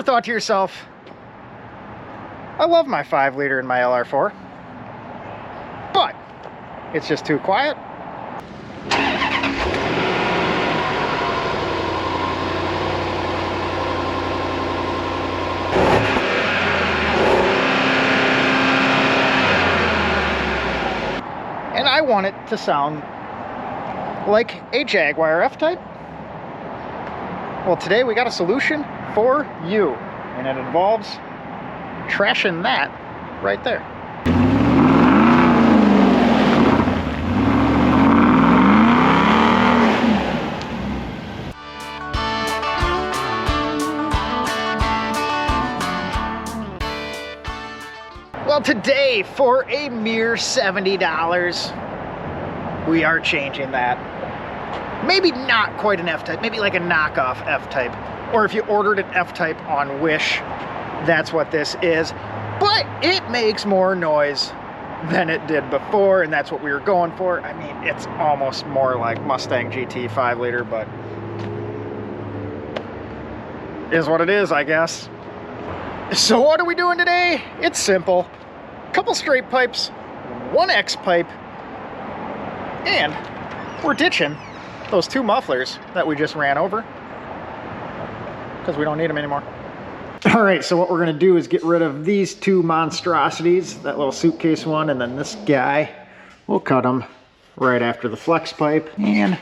thought to yourself, I love my 5-liter in my LR4, but it's just too quiet? And I want it to sound like a Jaguar F-Type. Well, today we got a solution for you, and it involves trashing that right there. Well, today, for a mere $70, we are changing that. Maybe not quite an F-Type, maybe like a knockoff F-Type. Or if you ordered an F-Type on Wish, that's what this is. But it makes more noise than it did before, and that's what we were going for. I mean, it's almost more like Mustang GT 5-liter, but is what it is, I guess. So what are we doing today? It's simple. Couple straight pipes, one X pipe, and we're ditching those 2 mufflers that we just ran over because we don't need them anymore. All right, so what we're gonna do is get rid of these 2 monstrosities, that little suitcase one, and then this guy. We'll cut them right after the flex pipe and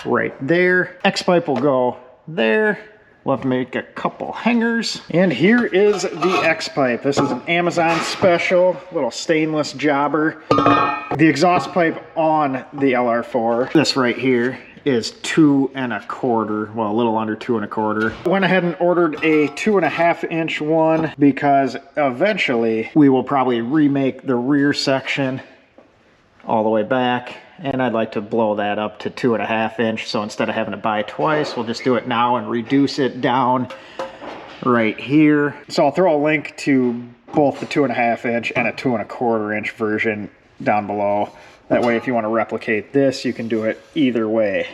right there. X pipe will go there. We'll have to make a couple hangers. And here is the X pipe. This is an Amazon special, little stainless jobber. The exhaust pipe on the LR4, this right here, is 2 1/4, well, a little under 2 1/4. Went ahead and ordered a 2.5-inch one because eventually we will probably remake the rear section all the way back, and I'd like to blow that up to 2.5-inch. So instead of having to buy twice, we'll just do it now and reduce it down right here. So I'll throw a link to both the 2.5-inch and a 2 1/4-inch version down below. That way, if you want to replicate this, you can do it either way.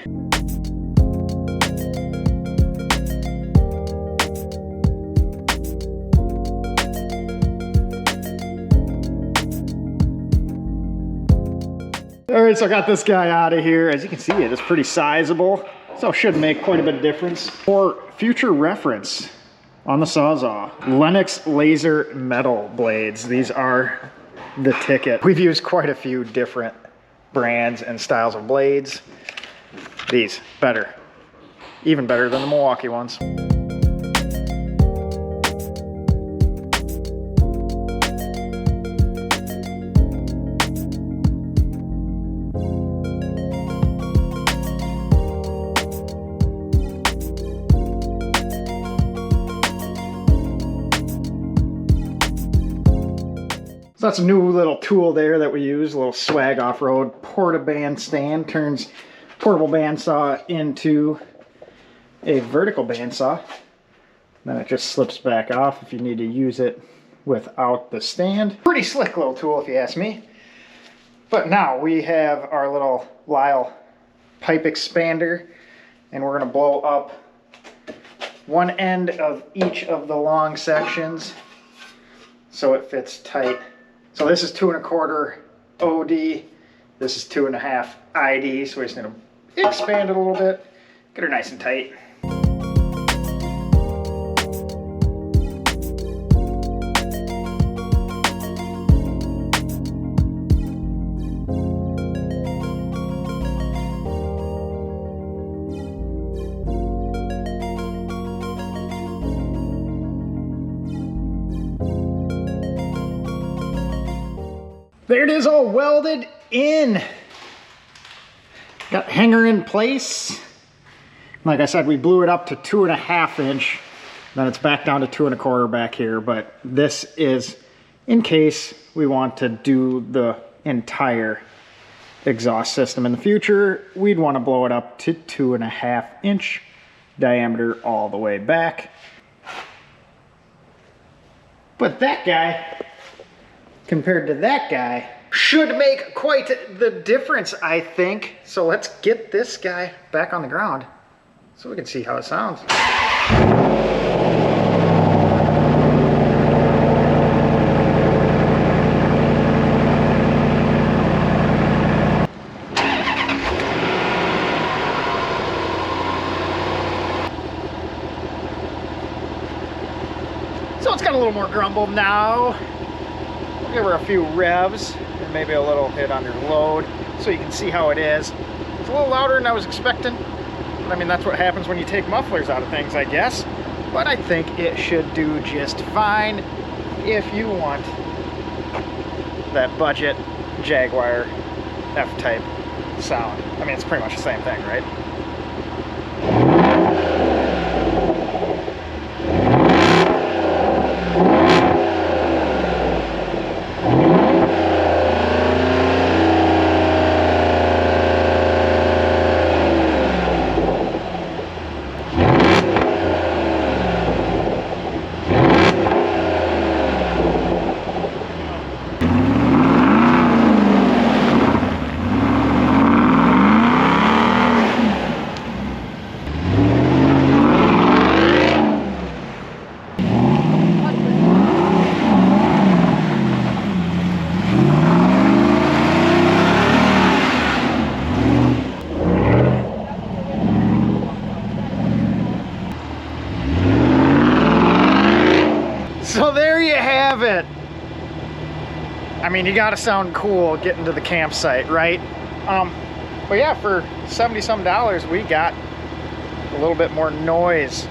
All right, so I got this guy out of here. As you can see, it is pretty sizable, so it should make quite a bit of difference. For future reference on the Sawzall, Lennox laser metal blades. These are the ticket. We've used quite a few different brands and styles of blades. These, better. Even better than the Milwaukee ones. So that's a new little tool there that we use, a little swag off-road porta-band stand. Turns portable bandsaw into a vertical bandsaw. Then it just slips back off if you need to use it without the stand. Pretty slick little tool if you ask me. But now we have our little Lyle pipe expander, and we're gonna blow up one end of each of the long sections so it fits tight. So this is 2 1/4 OD, this is 2.5 ID, so we just need to expand it a little bit, get her nice and tight. There it is, all welded in. Got hanger in place. Like I said, we blew it up to 2.5-inch. Then it's back down to 2 1/4 back here. But this is in case we want to do the entire exhaust system in the future. We'd want to blow it up to 2.5-inch diameter all the way back. But that guy, compared to that guy, should make quite the difference, I think. So let's get this guy back on the ground so we can see how it sounds. little more grumble now. We'll give her a few revs and maybe a little hit under load so you can see how it is. It's a little louder than I was expecting. But I mean, that's what happens when you take mufflers out of things, I guess. But I think it should do just fine if you want that budget Jaguar F-type sound. I mean, it's pretty much the same thing, right? So there you have it. I mean, you gotta sound cool getting to the campsite, right? But yeah, for $70 some, we got a little bit more noise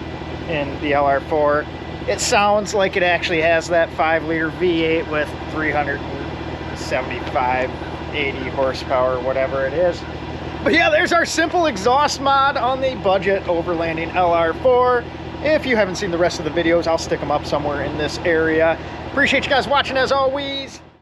in the LR4. It sounds like it actually has that 5-liter V8 with 375, 80 horsepower, whatever it is. But yeah, there's our simple exhaust mod on the budget overlanding LR4. If you haven't seen the rest of the videos, I'll stick them up somewhere in this area. Appreciate you guys watching as always.